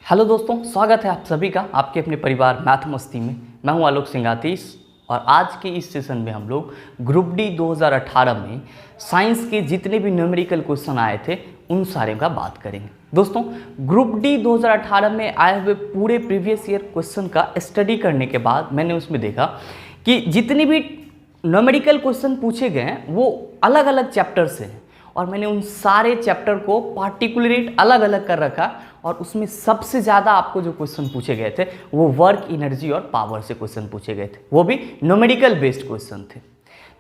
Hello दोस्तों, स्वागत है आप सभी का आपके अपने परिवार मैथ मस्ती में। मैं हूं आलोक सिंह आतीश और आज के इस सेशन में हम लोग ग्रुप डी 2018 में साइंस के जितने भी न्यूमेरिकल क्वेश्चन आए थे उन सारे का बात करेंगे। दोस्तों, ग्रुप डी 2018 में आए हुए पूरे प्रीवियस ईयर क्वेश्चन का स्टडी करने के बाद मैंने उसमें देखा कि जितने भी न्यूमेरिकल क्वेश्चन पूछे गए हैं वो अलग अलग चैप्टर से हैं और मैंने उन सारे चैप्टर को पार्टिकुलरेट अलग अलग कर रखा और उसमें सबसे ज़्यादा आपको जो क्वेश्चन पूछे गए थे वो वर्क, एनर्जी और पावर से क्वेश्चन पूछे गए थे, वो भी न्यूमेरिकल बेस्ड क्वेश्चन थे।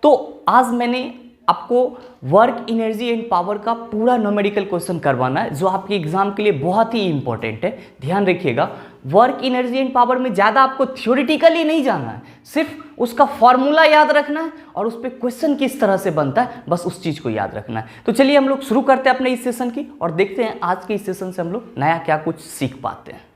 तो आज मैंने आपको वर्क, एनर्जी एंड पावर का पूरा न्यूमेरिकल क्वेश्चन करवाना है जो आपके एग्जाम के लिए बहुत ही इंपॉर्टेंट है। ध्यान रखिएगा, वर्क, एनर्जी एंड पावर में ज़्यादा आपको थ्योरेटिकली नहीं जाना है, सिर्फ उसका फॉर्मूला याद रखना है और उस पर क्वेश्चन किस तरह से बनता है, बस उस चीज़ को याद रखना है। तो चलिए हम लोग शुरू करते हैं अपने इस सेशन की और देखते हैं आज के इस सेशन से हम लोग नया क्या कुछ सीख पाते हैं।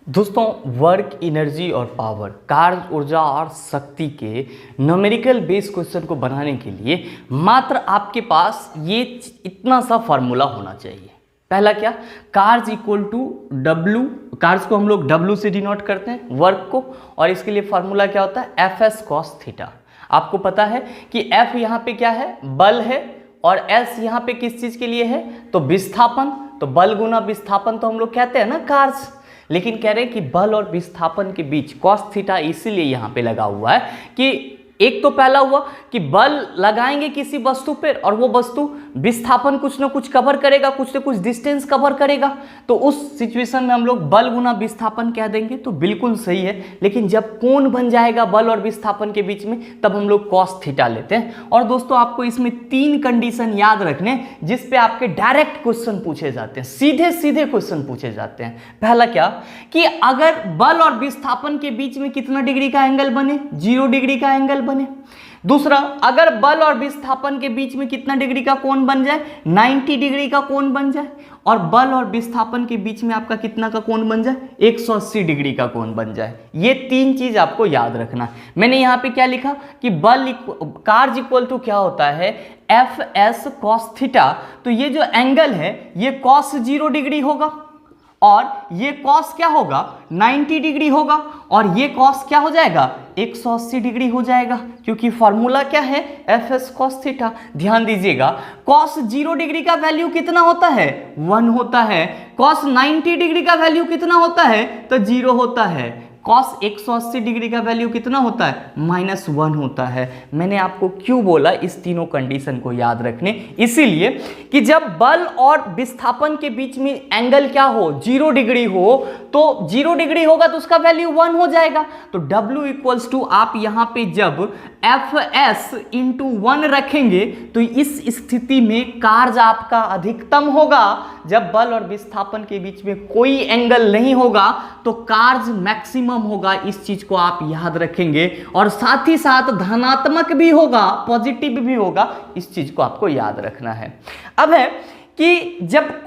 दोस्तों, वर्क, एनर्जी और पावर, कार्य, ऊर्जा और शक्ति के न्यूमेरिकल बेस क्वेश्चन को बनाने के लिए मात्र आपके पास ये इतना सा फॉर्मूला होना चाहिए। पहला क्या, कार्ज इक्वल टू डब्ल्यू, कार्ज को हम लोग डब्ल्यू से डिनोट करते हैं वर्क को, और इसके लिए फॉर्मूला क्या होता है, एफ एस कॉस थीटा। आपको पता है कि एफ यहाँ पे क्या है, बल है, और एस यहाँ पे किस चीज़ के लिए है, तो विस्थापन। तो बल गुना विस्थापन तो हम लोग कहते हैं ना कार्ज, लेकिन कह रहे हैं कि बल और विस्थापन के बीच कॉस थीटा इसीलिए यहाँ पे लगा हुआ है कि एक तो पहला हुआ कि बल लगाएंगे किसी वस्तु पर और वो वस्तु विस्थापन कुछ ना कुछ कवर करेगा, कुछ ना कुछ डिस्टेंस कवर करेगा, तो उस सिचुएशन में हम लोग बल गुना विस्थापन कह देंगे, तो बिल्कुल सही है। लेकिन जब कोण बन जाएगा बल और विस्थापन के बीच में तब हम लोग कॉस थीटा लेते हैं। और दोस्तों, आपको इसमें 3 कंडीशन याद रखने जिस पे आपके डायरेक्ट क्वेश्चन पूछे जाते हैं, सीधे सीधे क्वेश्चन पूछे जाते हैं। पहला क्या कि अगर बल और विस्थापन के बीच में कितना डिग्री का एंगल बने, 0 डिग्री का एंगल बने। दूसरा, अगर बल और विस्थापन के बीच में कितना डिग्री का कोण बन जाए, 90 डिग्री का कोण बन जाए, और बल और विस्थापन के बीच में आपका कितना का कोण बन जाए, 180 डिग्री का कोण बन जाए। ये 3 चीज आपको याद रखना है। मैंने यहाँ पे क्या लिखा कि बल कार्ज इक्वल टू क्या होता है, एफ एस कॉस थीटा। तो ये जो एंगल है ये कॉस 0 डिग्री होगा और ये कॉस क्या होगा, 90 डिग्री होगा, और ये कॉस क्या हो जाएगा, 180 डिग्री हो जाएगा, क्योंकि फॉर्मूला क्या है, एफ एस कॉस थीटा। ध्यान दीजिएगा, कॉस 0 डिग्री का वैल्यू कितना होता है, 1 होता है। कॉस 90 डिग्री का वैल्यू कितना होता है, तो 0 होता है। कॉस 180 डिग्री का वैल्यू कितना होता है, -1 होता है। मैंने आपको क्यों बोला इस तीनों कंडीशन को याद रखने, इसीलिए कि जब बल और विस्थापन के बीच में एंगल क्या हो, 0 डिग्री हो, तो 0 डिग्री होगा तो उसका वैल्यू 1 हो जाएगा। तो W इक्वल्स टू आप यहाँ पे जब एफ एस इंटू 1 रखेंगे तो इस स्थिति में कार्य आपका अधिकतम होगा। जब बल और विस्थापन के बीच में कोई एंगल नहीं होगा तो कार्य मैक्सिमम होगा। इस चीज को आप याद रखेंगे, और साथ ही साथ धनात्मक भी होगा, पॉजिटिव भी होगा। इस चीज को आपको याद रखना है। अब है कि जब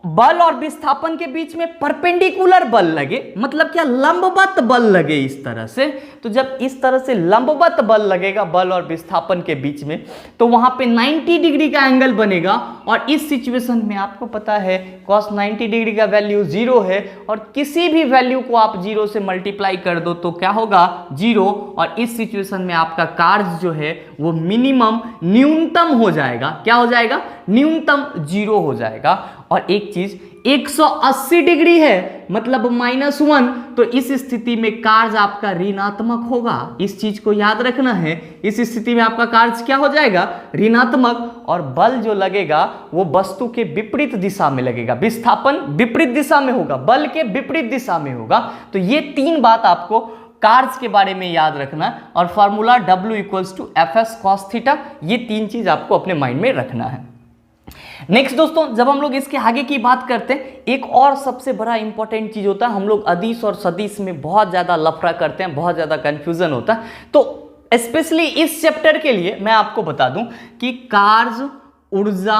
बल और विस्थापन के बीच में परपेंडिकुलर बल लगे, मतलब क्या, लंबवत बल लगे इस तरह से, तो जब इस तरह से लंबवत बल लगेगा बल और विस्थापन के बीच में तो वहां पे 90 डिग्री का एंगल बनेगा। और इस सिचुएशन में आपको पता है cos 90 डिग्री का वैल्यू 0 है, और किसी भी वैल्यू को आप 0 से मल्टीप्लाई कर दो तो क्या होगा, 0। और इस सिचुएशन में आपका कार्य जो है वो मिनिमम, न्यूनतम हो जाएगा। क्या हो जाएगा, न्यूनतम 0 हो जाएगा। और एक चीज, 180 डिग्री है मतलब -1, तो इस स्थिति में कार्य आपका ऋणात्मक होगा। इस चीज को याद रखना है। इस स्थिति में आपका कार्य क्या हो जाएगा, ऋणात्मक, और बल जो लगेगा वो वस्तु के विपरीत दिशा में लगेगा। विस्थापन विपरीत दिशा में होगा, बल के विपरीत दिशा में होगा। तो ये 3 बात आपको कार्य के बारे में याद रखना, और formula W equals to F S cos theta, ये 3 चीज आपको अपने माइंड में रखना है। नेक्स्ट दोस्तों, जब हम लोग इसके आगे की बात करते हैं, एक और सबसे बड़ा इंपॉर्टेंट चीज होता है, हम लोग अदिश और सदिश में बहुत ज्यादा लफड़ा करते हैं, बहुत ज्यादा कंफ्यूजन होता है। तो स्पेशली इस चैप्टर के लिए मैं आपको बता दूं कि कार्य, ऊर्जा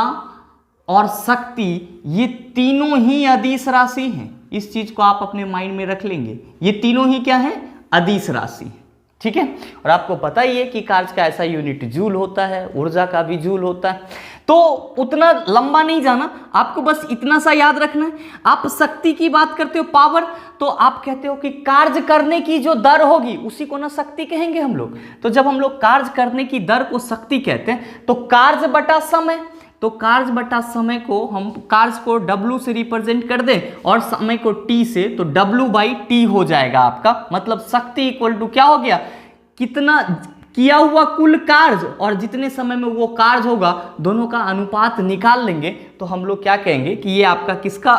और शक्ति ये तीनों ही अदिश राशि हैं। इस चीज को आप अपने माइंड में रख लेंगे, ये तीनों ही क्या है, अदिश राशि। ठीक है, और आपको पता ही है कि कार्य का ऐसा यूनिट जूल होता है, ऊर्जा का भी जूल होता है। तो उतना लंबा नहीं जाना, आपको बस इतना सा याद रखना है। आप शक्ति की बात करते हो, पावर, तो आप कहते हो कि कार्य करने की जो दर होगी उसी को ना शक्ति कहेंगे हम लोग। तो जब हम लोग कार्य करने की दर को शक्ति कहते हैं तो कार्य बटा समय, तो कार्य बटा समय को हम कार्य को W से रिप्रेजेंट कर दें और समय को T से, तो W/T हो जाएगा आपका। मतलब शक्ति इक्वल टू क्या हो गया, कितना किया हुआ कुल कार्य और जितने समय में वो कार्य होगा दोनों का अनुपात निकाल लेंगे तो हम लोग क्या कहेंगे कि ये आपका किसका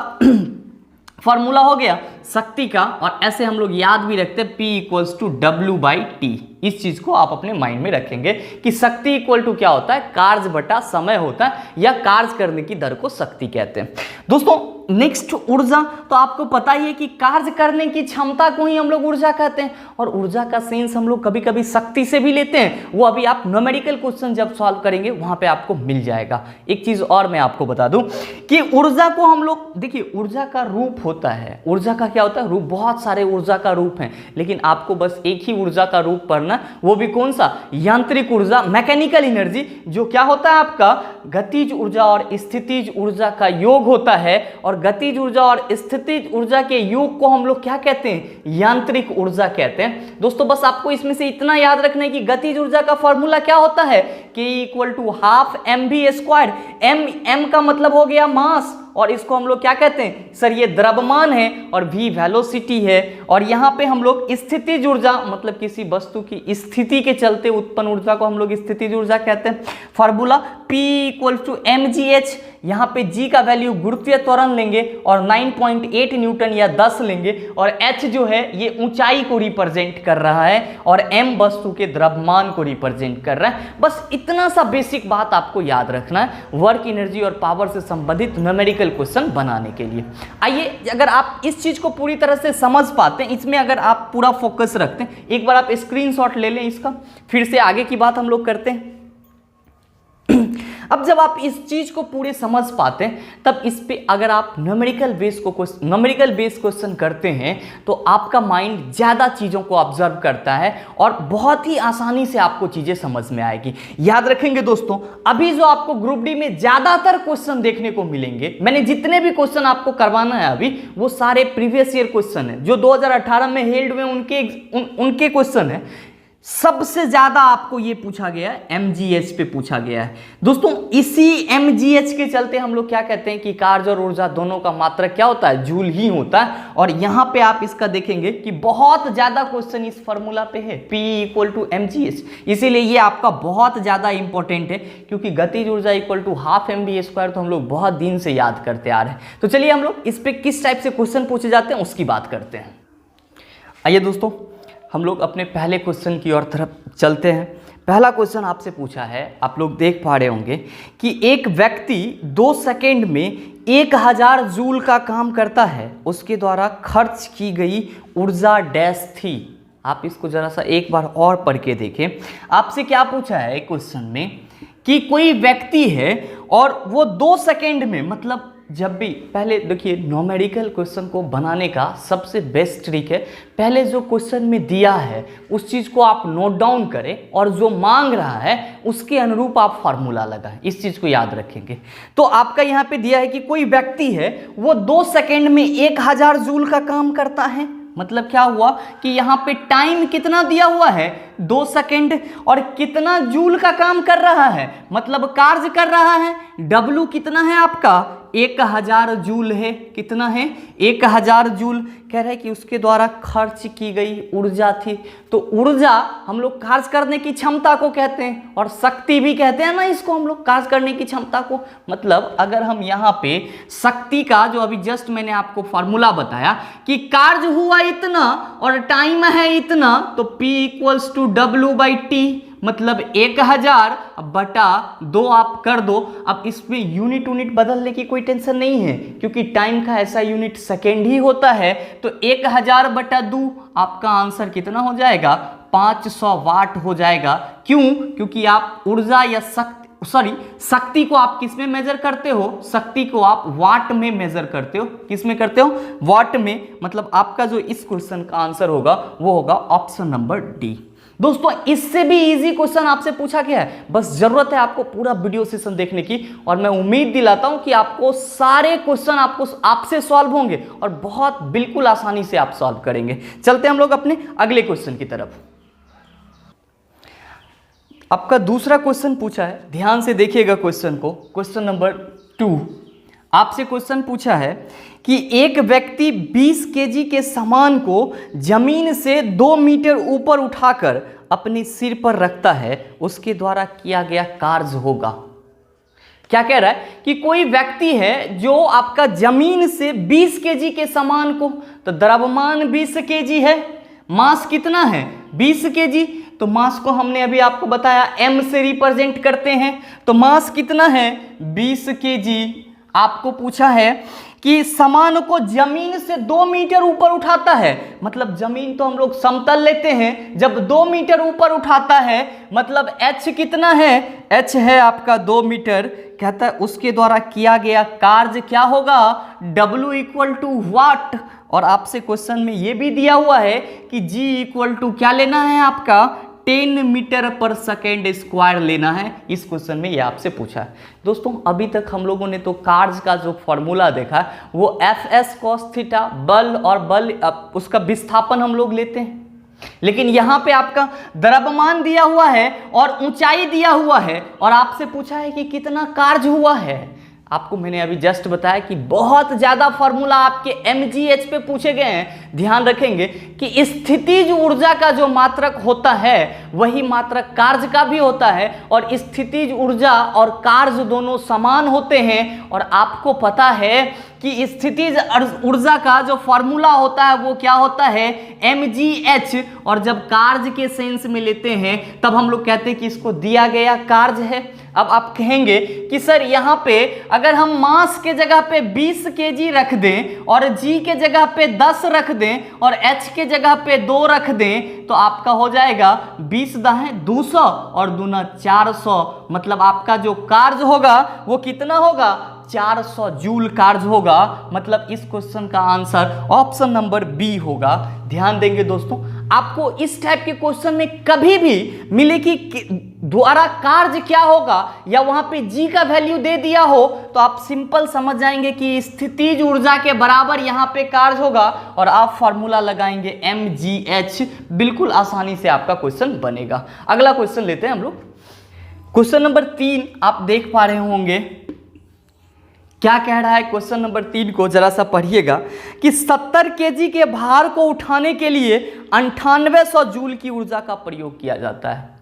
फॉर्मूला हो गया, शक्ति का। और ऐसे हम लोग याद भी रखते हैं P = W/T। इस चीज को आप अपने माइंड में रखेंगे कि शक्ति इक्वल टू क्या होता है, कार्य बटा समय होता है, या कार्य करने की दर को शक्ति कहते हैं। दोस्तों नेक्स्ट ऊर्जा, तो आपको पता ही है कि कार्य करने की क्षमता को ही हम लोग ऊर्जा कहते हैं, और ऊर्जा का सेंस हम लोग कभी कभी शक्ति से भी लेते हैं। वो अभी आप न्यूमेरिकल क्वेश्चन जब सॉल्व करेंगे वहां पे आपको मिल जाएगा। एक चीज और मैं आपको बता दूं कि ऊर्जा को हम लोग, देखिए ऊर्जा का रूप होता है, ऊर्जा का क्या होता है रूप, बहुत सारे ऊर्जा का रूप है, लेकिन आपको बस एक ही ऊर्जा का रूप पढ़ना, वो भी कौन सा, यांत्रिक ऊर्जा, मैकेनिकल एनर्जी, जो क्या होता है आपका गतिज ऊर्जा और स्थितिज ऊर्जा का योग होता है। और गतिज ऊर्जा और स्थितिज ऊर्जा के योग को हम लोग क्या कहते हैं, यांत्रिक ऊर्जा कहते हैं। दोस्तों बस आपको इसमें से इतना याद रखना है कि गतिज ऊर्जा का फॉर्मूला क्या होता है, K = ½ mv²। m का मतलब हो गया मास, और इसको हम लोग क्या कहते हैं सर, ये द्रव्यमान है, और v वेलोसिटी है। और यहाँ पे हम लोग स्थितिज ऊर्जा, मतलब किसी वस्तु की स्थिति के चलते उत्पन्न ऊर्जा को हम लोग स्थितिज ऊर्जा कहते हैं। फॉर्मूला P = mgh, यहाँ पे g का वैल्यू गुरुत्वीय त्वरण लेंगे और 9.8 न्यूटन या 10 लेंगे, और h जो है ये ऊंचाई को रिप्रेजेंट कर रहा है, और m वस्तु के द्रव्यमान को रिप्रेजेंट कर रहा है। बस इतना सा बेसिक बात आपको याद रखना है वर्क एनर्जी और पावर से संबंधित न्यूमेरिकल क्वेश्चन बनाने के लिए। आइए, अगर आप इस चीज को पूरी तरह से समझ पाते हैं, इसमें अगर आप पूरा फोकस रखते हैं, एक बार आप स्क्रीनशॉट ले लें इसका, फिर से आगे की बात हम लोग करते हैं। अब जब आप इस चीज को पूरे समझ पाते हैं, तब इस पे अगर आप न्यूमेरिकल बेस क्वेश्चन करते हैं तो आपका माइंड ज्यादा चीजों को ऑब्जर्व करता है और बहुत ही आसानी से आपको चीजें समझ में आएगी। याद रखेंगे दोस्तों, अभी जो आपको ग्रुप डी में ज्यादातर क्वेश्चन देखने को मिलेंगे, मैंने जितने भी क्वेश्चन आपको करवाना है अभी, वो सारे प्रीवियस ईयर क्वेश्चन है जो 2018 में हेल्ड में उनके क्वेश्चन है। सबसे ज्यादा आपको ये पूछा गया है एमजीएच पे पूछा गया है। दोस्तों इसी एमजीएच के चलते हम लोग क्या कहते हैं कि कार्य और ऊर्जा दोनों का मात्रक क्या होता है, जूल ही होता है। और यहां पे आप इसका देखेंगे कि बहुत ज्यादा क्वेश्चन इस फॉर्मूला पे है, P = mgh। इसीलिए ये आपका बहुत ज्यादा इंपॉर्टेंट है, क्योंकि गतिज ऊर्जा = ½ mv² तो हम लोग बहुत दिन से याद करते आ रहे हैं। तो चलिए हम लोग इस पे किस टाइप से क्वेश्चन पूछे जाते हैं उसकी बात करते हैं। आइए दोस्तों, हम लोग अपने पहले क्वेश्चन की ओर तरफ चलते हैं। पहला क्वेश्चन आपसे पूछा है, आप लोग देख पा रहे होंगे कि एक व्यक्ति 2 सेकेंड में 1000 जूल का काम करता है, उसके द्वारा खर्च की गई ऊर्जा डैश थी। आप इसको जरा सा एक बार और पढ़ के देखें। आपसे क्या पूछा है क्वेश्चन में कि कोई व्यक्ति है और वो 2 सेकेंड में, मतलब जब भी, पहले देखिए न्यूमेरिकल क्वेश्चन को बनाने का सबसे बेस्ट ट्रिक है, पहले जो क्वेश्चन में दिया है उस चीज़ को आप नोट डाउन करें और जो मांग रहा है उसके अनुरूप आप फार्मूला लगाएं। इस चीज़ को याद रखेंगे। तो आपका यहाँ पे दिया है कि कोई व्यक्ति है वो 2 सेकेंड में 1000 जूल का काम करता है। मतलब क्या हुआ कि यहाँ पे टाइम कितना दिया हुआ है, 2 सेकेंड, और कितना जूल का काम कर रहा है, मतलब कार्य कर रहा है। W कितना है आपका, 1000 जूल है। कितना है, 1000 जूल। कह रहे हैं कि उसके द्वारा खर्च की गई ऊर्जा थी। तो ऊर्जा हम लोग कार्य करने की क्षमता को कहते हैं, और शक्ति भी कहते हैं ना इसको हम लोग, कार्य करने की क्षमता को। मतलब अगर हम यहाँ पे शक्ति का, जो अभी जस्ट मैंने आपको फॉर्मूला बताया कि कार्य हुआ इतना और टाइम है इतना, तो P = W/T, मतलब 1000 बटा 2 आप कर दो। अब इसमें यूनिट बदलने की कोई टेंशन नहीं है, क्योंकि टाइम का ऐसा यूनिट सेकेंड ही होता है। तो 1000 बटा 2 आपका आंसर कितना हो जाएगा, 500 वाट हो जाएगा। क्यों, क्योंकि आप ऊर्जा या शक्ति को आप किस में मेजर करते हो, शक्ति को आप वाट में मेजर करते हो। किस में करते हो, वाट में। मतलब आपका जो इस क्वेश्चन का आंसर होगा वो होगा ऑप्शन नंबर डी। दोस्तों इससे भी इजी क्वेश्चन आपसे पूछा गया है, बस जरूरत है आपको पूरा वीडियो सेशन देखने की, और मैं उम्मीद दिलाता हूं कि आपको सारे क्वेश्चन आपसे सॉल्व होंगे और बहुत बिल्कुल आसानी से आप सॉल्व करेंगे। चलते हम लोग अपने अगले क्वेश्चन की तरफ। आपका दूसरा क्वेश्चन पूछा है, ध्यान से देखिएगा क्वेश्चन को। क्वेश्चन नंबर 2 आपसे क्वेश्चन पूछा है कि एक व्यक्ति 20 केजी के सामान को जमीन से 2 मीटर ऊपर उठाकर अपने सिर पर रखता है, उसके द्वारा किया गया कार्य होगा। क्या कह रहा है कि कोई व्यक्ति है जो आपका जमीन से 20 केजी के सामान को, तो द्रव्यमान 20 केजी है, मास कितना है 20 केजी, तो मास को हमने अभी आपको बताया m से रिप्रेजेंट करते हैं, तो मास कितना है 20 केजी। आपको पूछा है कि सामान को जमीन से 2 मीटर ऊपर उठाता है, मतलब जमीन तो हम लोग समतल लेते हैं, जब 2 मीटर ऊपर उठाता है मतलब h कितना है, h है आपका 2 मीटर। कहता है उसके द्वारा किया गया कार्य क्या होगा, W इक्वल टू वाट। और आपसे क्वेश्चन में ये भी दिया हुआ है कि G इक्वल टू क्या लेना है आपका 10 मीटर पर सेकेंड स्क्वायर लेना है। इस क्वेश्चन में ये आपसे पूछा है। दोस्तों अभी तक हम लोगों ने तो कार्य का जो फॉर्मूला देखा है वो Fs cos थीटा, बल और बल उसका विस्थापन हम लोग लेते हैं, लेकिन यहाँ पे आपका द्रव्यमान दिया हुआ है और ऊंचाई दिया हुआ है और आपसे पूछा है कि कितना कार्य हुआ है। आपको मैंने अभी जस्ट बताया कि बहुत ज्यादा फॉर्मूला आपके mgh पे पूछे गए हैं। ध्यान रखेंगे कि स्थितिज ऊर्जा का जो मात्रक होता है वही मात्रक कार्य का भी होता है, और स्थितिज ऊर्जा और कार्य दोनों समान होते हैं। और आपको पता है कि स्थितिज ऊर्जा का जो फॉर्मूला होता है वो क्या होता है mgh, और जब कार्य के सेंस में लेते हैं तब हम लोग कहते हैं कि इसको दिया गया कार्य है। अब आप कहेंगे कि सर यहाँ पे अगर हम मास के जगह पे 20 केजी रख दें और g के जगह पे 10 रख दें और h के जगह पे 2 रख दें तो आपका हो जाएगा 20 दाहें 200 और दूना 400, मतलब आपका जो कार्य होगा वो कितना होगा 400 जूल कार्य होगा। मतलब इस क्वेश्चन का आंसर ऑप्शन नंबर बी होगा। ध्यान देंगे दोस्तों, आपको इस टाइप के क्वेश्चन में कभी भी मिले कि द्वारा कार्य क्या होगा या वहां पे जी का वैल्यू दे दिया हो तो आप सिंपल समझ जाएंगे कि स्थितिज ऊर्जा के बराबर यहाँ पे कार्य होगा और आप फॉर्मूला लगाएंगे mgh। बिल्कुल आसानी से आपका क्वेश्चन बनेगा। अगला क्वेश्चन लेते हैं हम लोग। क्वेश्चन नंबर 3 आप देख पा रहे होंगे क्या कह रहा है। क्वेश्चन नंबर 3 को जरा सा पढ़िएगा कि 70 केजी के भार को उठाने के लिए 9800 जूल की ऊर्जा का प्रयोग किया जाता है।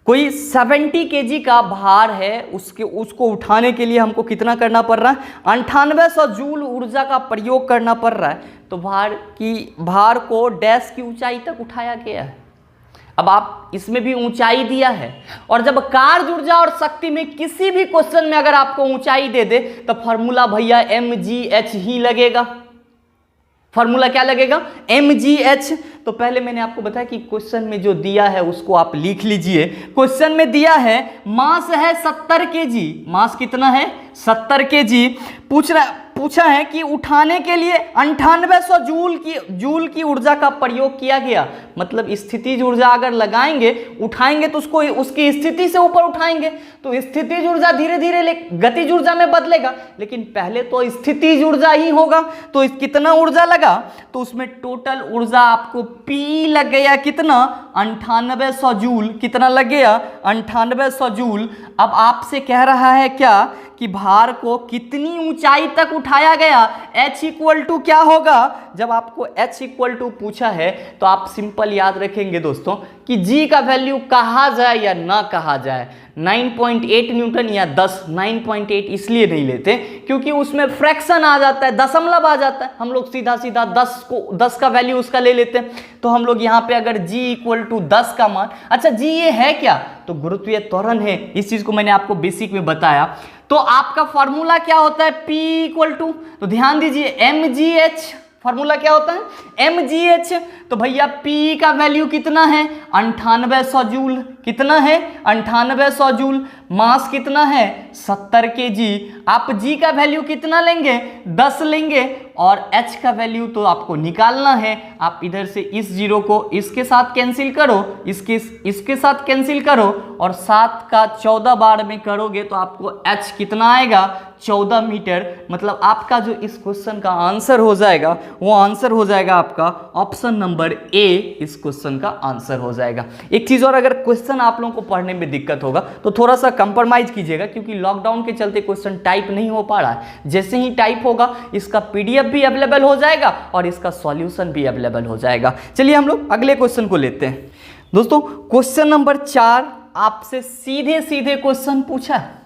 कोई 70 केजी का भार है, उसको उठाने के लिए हमको कितना करना पड़ रहा है 9800 जूल ऊर्जा का प्रयोग करना पड़ रहा है। तो भार को डैश की ऊंचाई तक उठाया गया है। अब आप इसमें भी ऊंचाई दिया है, और जब कार्य ऊर्जा और शक्ति में किसी भी क्वेश्चन में अगर आपको ऊंचाई दे दे तो फॉर्मूला भैया mgh ही लगेगा। फॉर्मूला क्या लगेगा mgh। तो पहले मैंने आपको बताया कि क्वेश्चन में जो दिया है उसको आप लिख लीजिए। क्वेश्चन में दिया है मास है 70 केजी, मास कितना है 70 केजी। पूछा है कि उठाने के लिए 9800 जूल की ऊर्जा का प्रयोग किया गया। मतलब स्थितिज ऊर्जा अगर लगाएंगे उठाएंगे तो उसको उसकी स्थिति से ऊपर उठाएंगे तो स्थितिज ऊर्जा धीरे धीरे गतिज ऊर्जा में बदलेगा, लेकिन पहले तो स्थितिज ऊर्जा ही होगा। तो कितना ऊर्जा लगा, तो उसमें टोटल ऊर्जा आपको P लग गया कितना 9800 जूल। कितना लग गया 9800 जूल। अब आपसे कह रहा है क्या कि भार को कितनी ऊंचाई तक उठाया गया। h इक्वल टू क्या होगा, जब आपको h इक्वल टू पूछा है तो आप सिंपल याद रखेंगे दोस्तों कि g का वैल्यू कहा जाए या ना कहा जाए। 9.8 न्यूटन या 10, 9.8 इसलिए नहीं लेते क्योंकि उसमें फ्रैक्शन आ जाता है, दशमलव आ जाता है। हम लोग सीधा 10 का वैल्यू उसका ले लेते हैं। तो हम लोग यहाँ पे अगर g इक्वल टू 10 का मान, अच्छा g ये है क्या, तो गुरुत्वीय त्वरण है। इस चीज को मैंने आपको बेसिक में बताया। तो आपका फॉर्मूला क्या होता है P इक्वल टू, तो ध्यान दीजिए mgh। फॉर्मूला क्या होता है mgh। तो भैया P का वैल्यू कितना है 9800 जूल। कितना है 9800 जूल। मास कितना है 70 केजी। आप G का वैल्यू कितना लेंगे 10 लेंगे और h का वैल्यू तो आपको निकालना है। आप इधर से इस जीरो को इसके साथ कैंसिल करो, इसके साथ कैंसिल करो और 7 का 14 बार में करोगे तो आपको h कितना आएगा 14 मीटर। मतलब आपका जो इस क्वेश्चन का आंसर हो जाएगा वो आंसर हो जाएगा आपका ऑप्शन नंबर ए इस क्वेश्चन का आंसर हो जाएगा। एक चीज़ और, अगर क्वेश्चन आप लोगों को पढ़ने में दिक्कत होगा तो थोड़ा सा कंप्रोमाइज कीजिएगा, क्योंकि लॉकडाउन के चलते क्वेश्चन टाइप नहीं हो पा रहा है। जैसे ही टाइप होगा इसका पीडीएफ भी अवेलेबल हो जाएगा और इसका सॉल्यूशन भी अवेलेबल हो जाएगा। चलिए हम लोग अगले क्वेश्चन को लेते हैं। दोस्तों क्वेश्चन नंबर 4 आपसे सीधे सीधे क्वेश्चन पूछा है।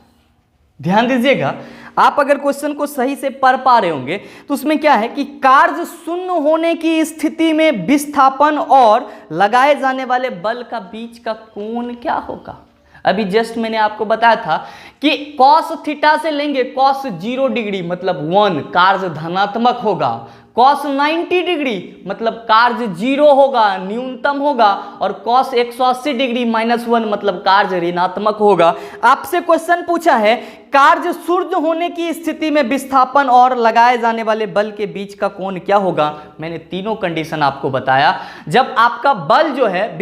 ध्यान दीजिएगा, आप अगर क्वेश्चन को सही से पढ़ पा रहे होंगे तो उसमें क्या है कि कार्य शून्य होने की स्थिति में विस्थापन और लगाए जाने वाले बल का बीच का कोण क्या होगा। अभी जस्ट मैंने आपको बताया था कि कॉस थीटा से लेंगे कॉस 0 डिग्री मतलब 1, कार्य धनात्मक होगा। कॉस 90 डिग्री मतलब कार्य 0 होगा, न्यूनतम होगा। और कॉस 180 डिग्री -1 मतलब कार्य ऋणात्मक होगा। आपसे क्वेश्चन पूछा है कार्य शून्य होने की स्थिति में विस्थापन और लगाए जाने वाले बल के बीच का कोण क्या होगा। मैंने तीनों कंडीशन आपको बताया। जब आपका बल जो है,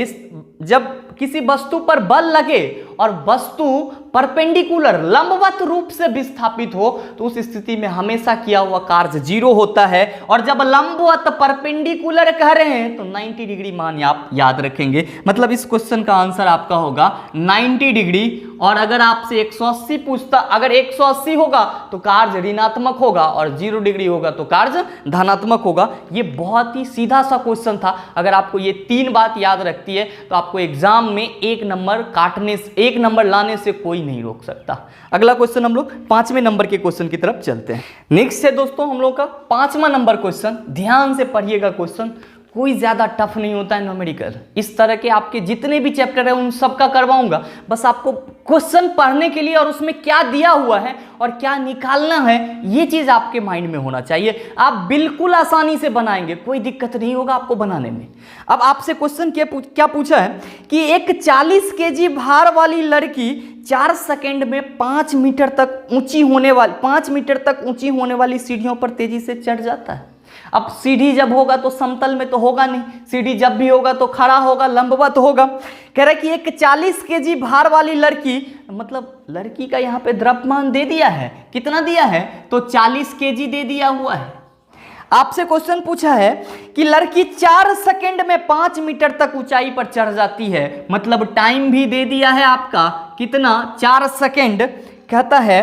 जब किसी वस्तु पर बल लगे और वस्तु परपेंडिकुलर लंबवत रूप से विस्थापित हो तो उस स्थिति में हमेशा किया हुआ कार्य 0 होता है। और जब लंबवत परपेंडिकुलर कह रहे हैं तो 90 डिग्री मान आप याद रखेंगे। मतलब इस क्वेश्चन का आंसर आपका होगा 90 डिग्री। और अगर आपसे 180 पूछता, अगर 180 होगा तो कार्य ऋणात्मक होगा और 0 डिग्री होगा तो कार्य धनात्मक होगा। ये बहुत ही सीधा सा क्वेश्चन था। अगर आपको ये 3 बात याद रखती है तो आपको एग्जाम में 1 नंबर लाने से कोई नहीं रोक सकता। अगला क्वेश्चन हम लोग 5वें नंबर के क्वेश्चन की तरफ चलते हैं। नेक्स्ट है दोस्तों हम लोग का 5वां नंबर क्वेश्चन। ध्यान से पढ़िएगा, क्वेश्चन कोई ज्यादा टफ नहीं होता है न्यूमेरिकल। इस तरह के आपके जितने भी चैप्टर है उन सब का करवाऊंगा। बस आपको क्वेश्चन पढ़ने के लिए और उसमें क्या दिया हुआ है और क्या निकालना है ये चीज आपके माइंड में होना चाहिए। आप बिल्कुल आसानी से बनाएंगे, कोई दिक्कत नहीं होगा आपको बनाने में। अब आपसे क्वेश्चन क्या पूछा है कि एक 40 केजी भार वाली लड़की 4 सेकंड में 5 मीटर तक ऊंची होने वाली सीढ़ियों पर तेजी से चढ़ जाता है। अब सीढ़ी जब होगा तो समतल में तो होगा नहीं, सीढ़ी जब भी होगा तो खड़ा होगा, लंबवत होगा। कह रहा है कि एक 40 केजी भार वाली लड़की, मतलब लड़की का यहाँ पे द्रव्यमान दे दिया है, कितना दिया है तो 40 केजी दे दिया हुआ है। आपसे क्वेश्चन पूछा है कि लड़की 4 सेकंड में 5 मीटर तक ऊंचाई पर चढ़ जाती है। मतलब टाइम भी दे दिया है आपका कितना 4 सेकंड। कहता है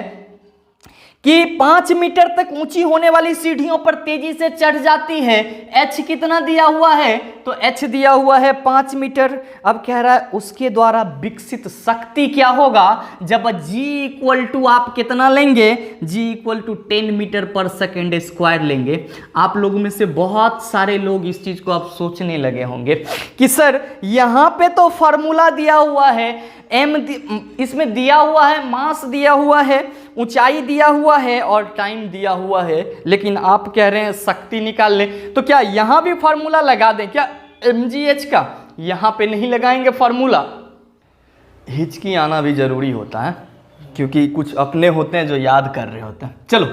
कि 5 मीटर तक ऊंची होने वाली सीढ़ियों पर तेजी से चढ़ जाती है। h कितना दिया हुआ है तो h दिया हुआ है 5 मीटर। अब कह रहा है उसके द्वारा विकसित शक्ति क्या होगा जब g इक्वल टू आप कितना लेंगे, g इक्वल टू 10 मीटर पर सेकेंड स्क्वायर लेंगे। आप लोगों में से बहुत सारे लोग इस चीज को अब सोचने लगे होंगे कि सर यहाँ पे तो फॉर्मूला दिया हुआ है, इसमें दिया हुआ है, मास दिया हुआ है, ऊंचाई दिया हुआ है और टाइम दिया हुआ है, लेकिन आप कह रहे हैं शक्ति निकाल लें। तो क्या यहाँ भी फार्मूला लगा दें क्या mgh का? यहाँ पे नहीं लगाएंगे फार्मूला। हिचकी आना भी जरूरी होता है क्योंकि कुछ अपने होते हैं जो याद कर रहे होते हैं। चलो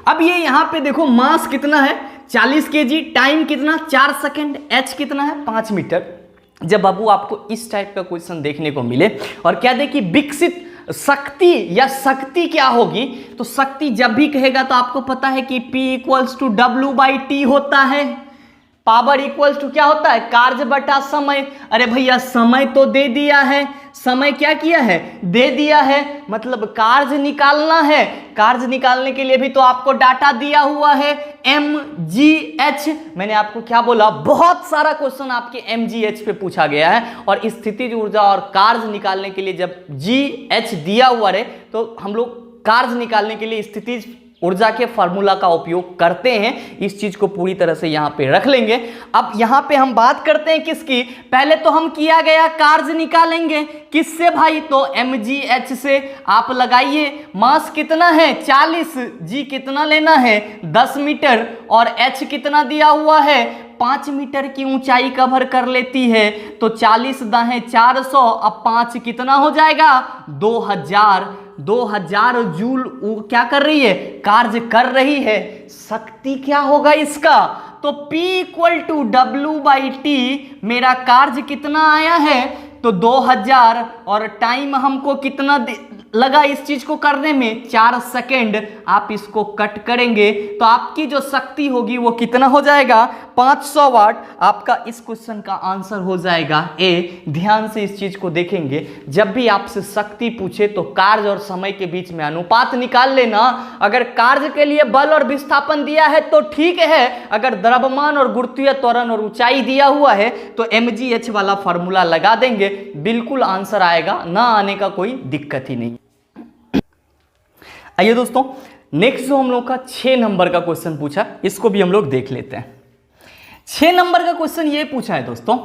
अब ये यहाँ पे देखो मास कितना है 40 kg, टाइम कितना 4 सेकेंड, h कितना है 5 मीटर। जब बाबू आपको इस टाइप का क्वेश्चन देखने को मिले और क्या दे कि विकसित शक्ति या शक्ति क्या होगी, तो शक्ति जब भी कहेगा तो आपको पता है कि P इक्वल्स टू W/T होता है। पावर इक्वल्स टू क्या होता है कार्य बटा समय। अरे भैया समय तो दे दिया है, समय क्या किया है दे दिया है, मतलब कार्य निकालना है। कार्य निकालने के लिए भी तो आपको डाटा दिया हुआ है mgh। मैंने आपको क्या बोला, बहुत सारा क्वेश्चन आपके mgh पे पूछा गया है। और स्थितिज ऊर्जा और कार्य निकालने के लिए जब gh दिया हुआ है तो हम लोग कार्य निकालने के लिए स्थितिज ऊर्जा के फार्मूला का उपयोग करते हैं। इस चीज को पूरी तरह से यहाँ पे रख लेंगे। अब यहाँ पे हम बात करते हैं किसकी, पहले तो हम किया गया कार्य निकालेंगे किससे भाई, तो mgh से। आप लगाइए मास कितना है 40, g कितना लेना है 10 मीटर और h कितना दिया हुआ है 5 मीटर की ऊंचाई कवर कर लेती है। तो 40 दाहें 400, अब 5 कितना हो जाएगा 2000। 2000 जूल क्या कर रही है, कार्य कर रही है। शक्ति क्या होगा इसका, तो P इक्वल टू W/T, मेरा कार्य कितना आया है तो 2000, और टाइम हमको कितना लगा इस चीज को करने में, 4 सेकेंड। आप इसको कट करेंगे तो आपकी जो शक्ति होगी वो कितना हो जाएगा, 500 वाट। आपका इस क्वेश्चन का आंसर हो जाएगा ए। ध्यान से इस चीज को देखेंगे, जब भी आपसे शक्ति पूछे तो कार्य और समय के बीच में अनुपात निकाल लेना। अगर कार्य के लिए बल और विस्थापन दिया है तो ठीक है, अगर द्रव्यमान और गुरुत्वीय त्वरण और ऊंचाई दिया हुआ है तो mgh वाला फॉर्मूला लगा देंगे, बिल्कुल आंसर आएगा, ना आने का कोई दिक्कत ही नहीं। आइए दोस्तों, नेक्स्ट जो हम लोग का 6 नंबर का क्वेश्चन पूछा, इसको भी हम लोग देख लेते हैं। 6 नंबर का क्वेश्चन ये पूछा है दोस्तों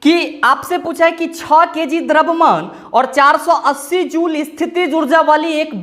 कि आपसे पूछा है कि 6 केजी द्रव्यमान और 480 जूल स्थितिज ऊर्जा वाली एक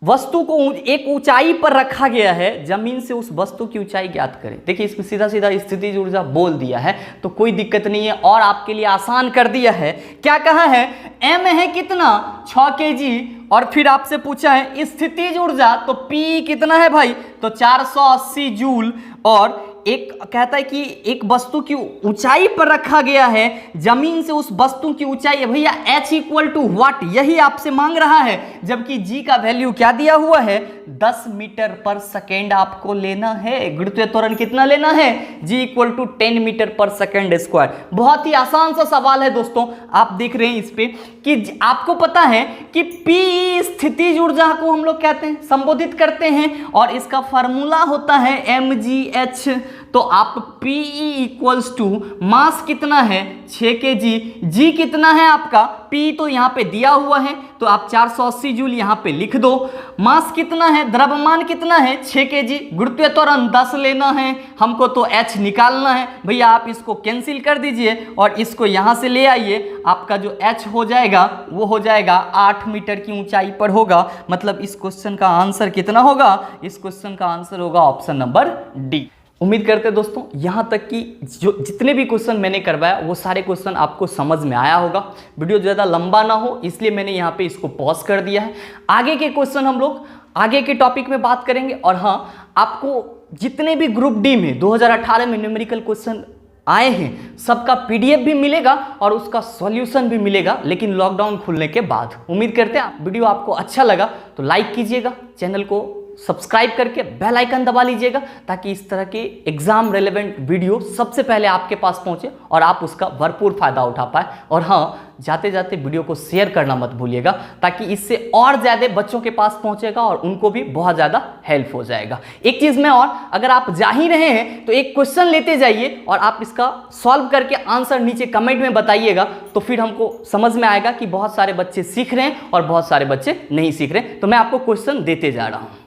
वस्तु को एक ऊंचाई पर रखा गया है, जमीन से उस वस्तु की ऊंचाई ज्ञात करें। देखिए इसमें सीधा सीधा स्थितिज ऊर्जा बोल दिया है तो कोई दिक्कत नहीं है, और आपके लिए आसान कर दिया है। क्या कहा है, m है कितना, 6 केजी, और फिर आपसे पूछा है स्थितिज ऊर्जा, तो P कितना है भाई, तो 480 जूल, और एक कहता है कि एक वस्तु की ऊंचाई पर रखा गया है, जमीन से उस वस्तु की ऊंचाई है भैया h इक्वल टू व्हाट, यही आपसे मांग रहा है। जबकि g का वैल्यू क्या दिया हुआ है, 10 मीटर पर सेकेंड आपको लेना है। गुरुत्वीय त्वरण कितना लेना है, g इक्वल टू 10 मीटर पर सेकेंड स्क्वायर। बहुत ही आसान सा सवाल है दोस्तों, आप देख रहे हैं इस पे कि आपको पता है कि P स्थितिज ऊर्जा को हम लोग कहते हैं, संबोधित करते हैं, और इसका फार्मूला होता है mgh। तो आप Pe इक्वल्स टू मास कितना है 6 kg, G कितना है आपका, P तो यहाँ पे दिया हुआ है तो आप 480 जूल यहाँ पे लिख दो। मास कितना है, द्रव्यमान कितना है 6 kg, गुरुत्वीय त्वरण 10 लेना है हमको, तो H निकालना है भैया। आप इसको कैंसिल कर दीजिए और इसको यहाँ से ले आइए, आपका जो H हो जाएगा वो हो जाएगा 8 मीटर की ऊंचाई पर होगा। मतलब इस क्वेश्चन का आंसर कितना होगा, इस क्वेश्चन का आंसर होगा ऑप्शन नंबर डी। उम्मीद करते हैं दोस्तों यहाँ तक कि जो जितने भी क्वेश्चन मैंने करवाया वो सारे क्वेश्चन आपको समझ में आया होगा। वीडियो ज़्यादा लंबा ना हो इसलिए मैंने यहाँ पे इसको पॉज कर दिया है। आगे के क्वेश्चन हम लोग आगे के टॉपिक में बात करेंगे। और हाँ, आपको जितने भी ग्रुप डी में 2018 में न्यूमेरिकल क्वेश्चन आए हैं सबका PDF भी मिलेगा और उसका सॉल्यूशन भी मिलेगा, लेकिन लॉकडाउन खुलने के बाद। उम्मीद करते हैं वीडियो आपको अच्छा लगा तो लाइक कीजिएगा, चैनल को सब्सक्राइब करके बेल आइकन दबा लीजिएगा ताकि इस तरह के एग्जाम रेलेवेंट वीडियो सबसे पहले आपके पास पहुंचे और आप उसका भरपूर फायदा उठा पाए। और हाँ, जाते जाते वीडियो को शेयर करना मत भूलिएगा ताकि इससे और ज़्यादा बच्चों के पास पहुंचेगा और उनको भी बहुत ज़्यादा हेल्प हो जाएगा। एक चीज़ में और, अगर आप जा ही रहे हैं तो एक क्वेश्चन लेते जाइए और आप इसका सॉल्व करके आंसर नीचे कमेंट में बताइएगा, तो फिर हमको समझ में आएगा कि बहुत सारे बच्चे सीख रहे हैं और बहुत सारे बच्चे नहीं सीख रहे हैं। तो मैं आपको क्वेश्चन देते जा रहा हूँ।